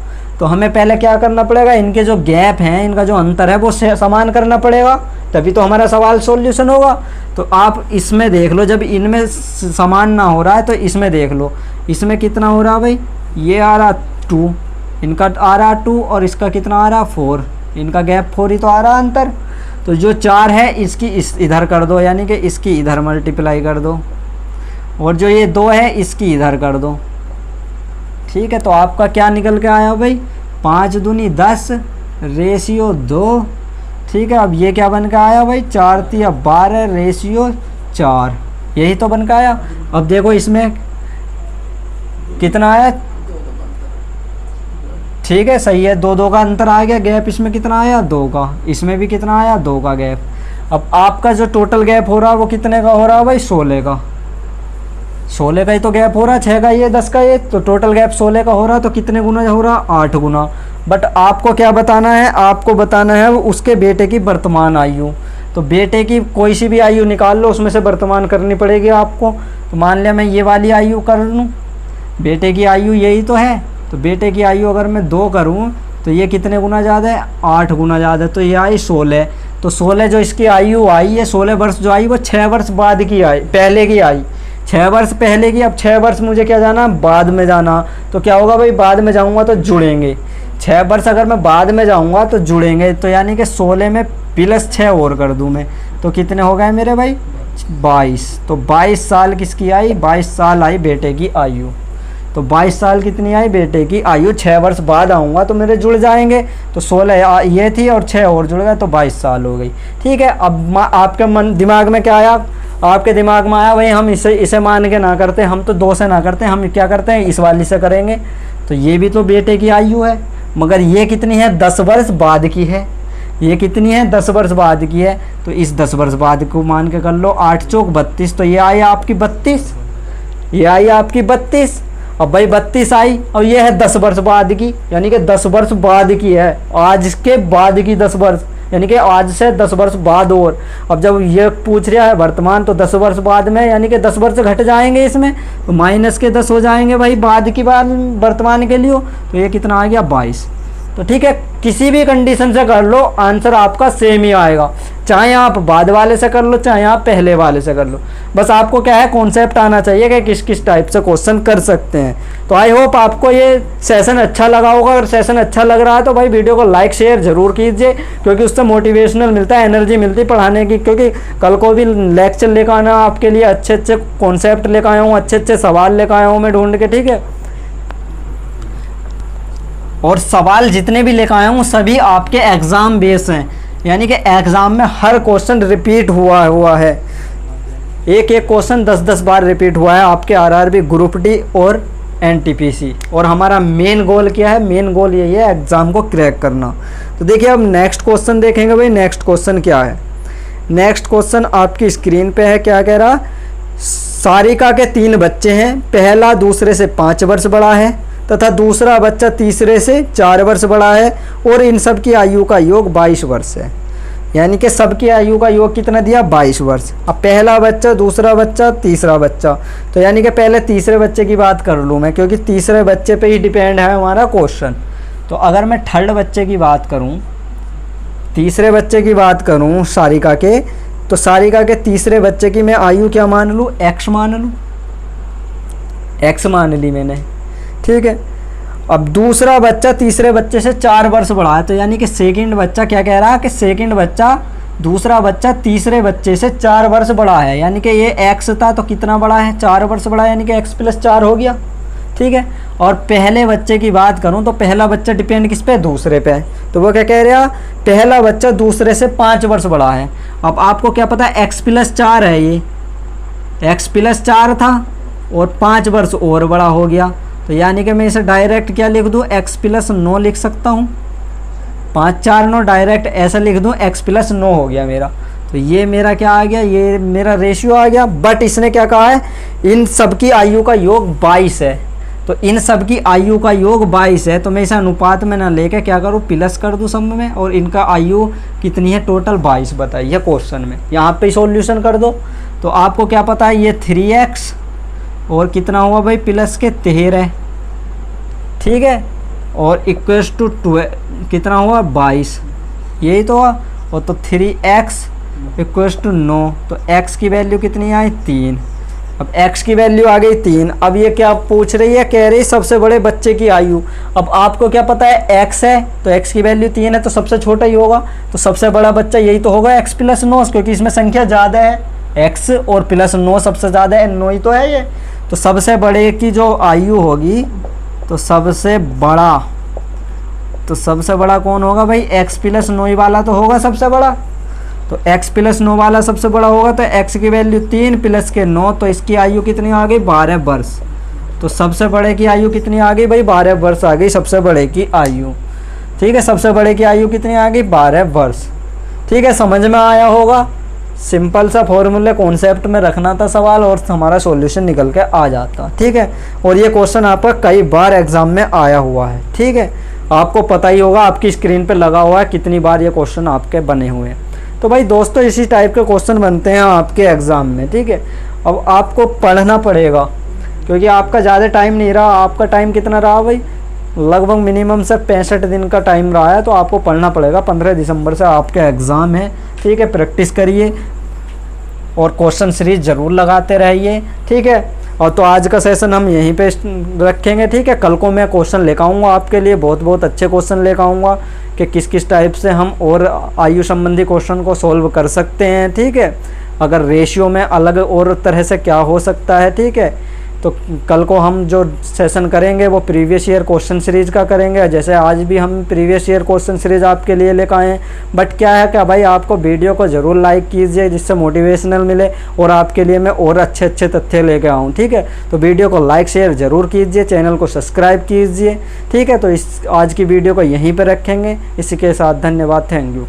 तो हमें पहले क्या करना पड़ेगा? इनके जो गैप हैं, इनका जो अंतर है वो समान करना पड़ेगा, तभी तो हमारा सवाल सॉल्यूशन होगा। तो आप इसमें देख लो, जब इनमें समान ना हो रहा है तो इसमें देख लो। इसमें कितना हो रहा भाई? ये आ रहा 2, इनका आ रहा 2 और इसका कितना आ रहा 4। इनका गैप 4 ही तो आ रहा अंतर। तो जो 4 है इसकी इधर कर दो, यानी कि इसकी इधर मल्टीप्लाई कर दो, और जो ये 2 है इसकी इधर कर दो। ठीक है, तो आपका क्या निकल के आया भाई? 5 दूनी 10 रेशियो 2। ठीक है, अब ये क्या बन के आया भाई? 4 तिया 12 रेशियो 4। यही तो बन के आया। अब देखो इसमें कितना आया? ठीक है, सही है, 2 का अंतर आ गया। गैप इसमें कितना आया? 2 का। इसमें भी कितना आया? 2 का गैप। अब आपका जो टोटल गैप हो रहा है वो कितने का हो रहा है भाई? 16 का। 16 का ही तो गैप हो रहा है, 6 का ये 10 का ये, तो टोटल गैप 16 का हो रहा है। तो कितने गुना हो रहा? 8 गुना। बट आपको क्या बताना है? आपको बताना है उसके बेटे की वर्तमान आयु। तो बेटे की कोई सी भी आयु निकाल लो, उसमें से वर्तमान करनी पड़ेगी आपको। तो मान लिया मैं ये वाली आयु कर लूँ, बेटे की आयु यही तो है। तो बेटे की आयु अगर मैं 2 करूँ तो ये कितने गुना ज़्यादा है? 8 गुना ज़्यादा है। तो ये आई 16। तो 16 जो इसकी आयु आई है, 16 वर्ष जो आई वो 6 वर्ष बाद की आई, पहले की आई, 6 वर्ष पहले की। अब 6 वर्ष मुझे क्या जाना? बाद में जाना। तो क्या होगा भाई? बाद में जाऊंगा तो जुड़ेंगे। 6 वर्ष अगर मैं बाद में जाऊंगा तो जुड़ेंगे। तो यानी कि 16 में प्लस 6 और कर दूं मैं, तो कितने हो गए मेरे भाई? 22। तो 22 साल किसकी आई? 22 साल आई बेटे की आयु। तो 22 साल कितनी आई बेटे की आयु? 6 वर्ष बाद आऊँगा तो मेरे जुड़ जाएंगे। तो 16 ये थी और 6 और जुड़ गए, तो 22 साल हो गई। ठीक है, अब आपके दिमाग में क्या आया? आपके दिमाग में आया भाई हम इसे मान के ना करते, हम तो 2 से ना करते, हम क्या करते हैं? इस वाली से करेंगे। तो ये भी तो बेटे की आयु है, मगर ये कितनी है? 10 वर्ष बाद की है। ये कितनी है? 10 वर्ष बाद की है। तो इस 10 वर्ष बाद को मान के कर लो। 8 चौक 32, तो ये आई आपकी 32। ये आई आपकी 32। अब भाई 32 आई और ये है 10 वर्ष बाद की, यानी कि 10 वर्ष बाद की है। आज के बाद की 10 वर्ष, यानी कि आज से 10 वर्ष बाद। और अब जब ये पूछ रहा है वर्तमान, तो 10 वर्ष बाद में, यानी कि 10 वर्ष घट जाएंगे इसमें, तो माइनस के 10 हो जाएंगे भाई बाद की बात वर्तमान के लिए। तो ये कितना आ गया? 22। तो ठीक है, किसी भी कंडीशन से कर लो आंसर आपका सेम ही आएगा, चाहे आप बाद वाले से कर लो चाहे आप पहले वाले से कर लो। बस आपको क्या है? कॉन्सेप्ट आना चाहिए कि किस किस टाइप से क्वेश्चन कर सकते हैं। तो आई होप आपको ये सेशन अच्छा लगा होगा। अगर सेशन अच्छा लग रहा है तो भाई वीडियो को लाइक शेयर ज़रूर कीजिए, क्योंकि उससे मोटिवेशनल मिलता है, एनर्जी मिलती है पढ़ाने की। क्योंकि कल को भी लेक्चर लेकर आना आपके लिए, अच्छे अच्छे कॉन्सेप्ट लेकर आया हूँ, अच्छे अच्छे सवाल लेकर आया हूँ मैं ढूंढ के। ठीक है, और सवाल जितने भी लेकर आया हूँ सभी आपके एग्ज़ाम बेस हैं, यानी कि एग्ज़ाम में हर क्वेश्चन रिपीट हुआ है। एक क्वेश्चन 10-10 बार रिपीट हुआ है आपके आरआरबी, ग्रुप डी और एनटीपीसी। और हमारा मेन गोल क्या है? मेन गोल यही है एग्ज़ाम को क्रैक करना। तो देखिए अब नेक्स्ट क्वेश्चन देखेंगे भाई। नेक्स्ट क्वेश्चन क्या है? नेक्स्ट क्वेश्चन आपकी स्क्रीन पे है। क्या कह रहा? सारिका के 3 बच्चे हैं, पहला दूसरे से 5 वर्ष बड़ा है तथा दूसरा बच्चा तीसरे से 4 वर्ष बड़ा है, और इन सब की आयु का योग 22 वर्ष है। यानी कि सबकी आयु का योग कितना दिया 22 वर्ष। अब पहला बच्चा, दूसरा बच्चा, तीसरा बच्चा, तो यानी कि पहले तीसरे बच्चे की बात कर लूँ मैं, क्योंकि तीसरे बच्चे पे ही डिपेंड है हमारा क्वेश्चन। तो अगर मैं थर्ड बच्चे की बात करूँ, तीसरे बच्चे की बात करूँ सारिका के, तो सारिका के तीसरे बच्चे की मैं आयु क्या मान लूँ, x मान लूँ, x मान ली मैंने, ठीक है। अब दूसरा बच्चा तीसरे बच्चे से 4 वर्ष बड़ा है, तो यानी कि सेकंड बच्चा क्या कह रहा है कि सेकंड बच्चा, दूसरा बच्चा तीसरे बच्चे से 4 वर्ष बड़ा है, यानी कि ये x था तो कितना बड़ा है, 4 वर्ष बड़ा है, यानी कि x+4 हो गया, ठीक है। और पहले बच्चे की बात करूं तो पहला बच्चा डिपेंड किस पे, दूसरे पे है, तो वो क्या कह रहा है, पहला बच्चा दूसरे से 5 वर्ष बड़ा है। अब आपको क्या पता है x+4 है, ये x+4 था और 5 वर्ष और बड़ा हो गया, तो यानी कि मैं इसे डायरेक्ट क्या लिख दूँ, x+9 लिख सकता हूँ, 5 4 9 डायरेक्ट ऐसा लिख दूँ, x+9 हो गया मेरा। तो ये मेरा क्या आ गया, ये मेरा रेशियो आ गया। बट इसने क्या कहा है, इन सब की आयु का योग 22 है, तो इन सब की आयु का योग 22 है, तो मैं इसे अनुपात में ना लेके क्या करूँ, प्लस कर दूँ सम में, और इनका आयु कितनी है, टोटल 22 बताइए क्वेश्चन में। यहाँ पे सॉल्यूशन कर दो, तो आपको क्या पता है, ये 3x और कितना हुआ भाई, प्लस के 13, ठीक है, और इक्वल्स टू 12 कितना हुआ 22, यही तो हुआ। और तो 3x इक्वल्स टू 9, तो x की वैल्यू कितनी आई 3। अब x की वैल्यू आ गई 3। अब ये क्या पूछ रही है, कह रही सबसे बड़े बच्चे की आयु। अब आपको क्या पता है x है, तो x की वैल्यू 3 है, तो सबसे छोटा ही होगा, तो सबसे बड़ा बच्चा यही तो होगा x+9, क्योंकि इसमें संख्या ज़्यादा है, x और +9 सबसे ज़्यादा है, 9 ही तो है ये। तो सबसे बड़े की जो आयु होगी, तो सबसे बड़ा कौन होगा भाई, x+9 वाला तो होगा सबसे बड़ा, तो x+9 वाला सबसे बड़ा होगा, तो x की वैल्यू 3 प्लस के 9, तो इसकी आयु कितनी आ गई 12 वर्ष। तो सबसे बड़े की आयु कितनी आ गई भाई, 12 वर्ष आ गई सबसे बड़े की आयु, ठीक है। सबसे बड़े की आयु कितनी आ गई 12 वर्ष, ठीक है। समझ में आया होगा, सिंपल सा फॉर्मूले कॉन्सेप्ट में रखना था सवाल और हमारा सॉल्यूशन निकल के आ जाता, ठीक है। और ये क्वेश्चन आपका कई बार एग्जाम में आया हुआ है, ठीक है, आपको पता ही होगा, आपकी स्क्रीन पे लगा हुआ है कितनी बार ये क्वेश्चन आपके बने हुए हैं। तो भाई दोस्तों इसी टाइप के क्वेश्चन बनते हैं आपके एग्ज़ाम में, ठीक है। अब आपको पढ़ना पड़ेगा, क्योंकि आपका ज़्यादा टाइम नहीं रहा। आपका टाइम कितना रहा भाई, लगभग मिनिमम से 65 दिन का टाइम रहा है, तो आपको पढ़ना पड़ेगा। 15 दिसंबर से आपके एग्ज़ाम है, ठीक है। प्रैक्टिस करिए और क्वेश्चन सीरीज ज़रूर लगाते रहिए, ठीक है। और तो आज का सेशन हम यहीं पे रखेंगे, ठीक है। कल को मैं क्वेश्चन लेकर आऊँगा आपके लिए, बहुत अच्छे क्वेश्चन लेकर आऊँगा कि किस किस टाइप से हम और आयु संबंधी क्वेश्चन को सॉल्व कर सकते हैं, ठीक है। अगर रेशियो में अलग और तरह से क्या हो सकता है, ठीक है। तो कल को हम जो सेशन करेंगे वो प्रीवियस ईयर क्वेश्चन सीरीज़ का करेंगे, जैसे आज भी हम प्रीवियस ईयर क्वेश्चन सीरीज़ आपके लिए लेकर आए हैं। बट क्या है क्या भाई, आपको वीडियो को ज़रूर लाइक कीजिए, जिससे मोटिवेशनल मिले और आपके लिए मैं और अच्छे तथ्य लेके आऊँ, ठीक है। तो वीडियो को लाइक शेयर ज़रूर कीजिए, चैनल को सब्सक्राइब कीजिए, ठीक है। तो आज की वीडियो को यहीं पर रखेंगे। इसी के साथ धन्यवाद, थैंक यू।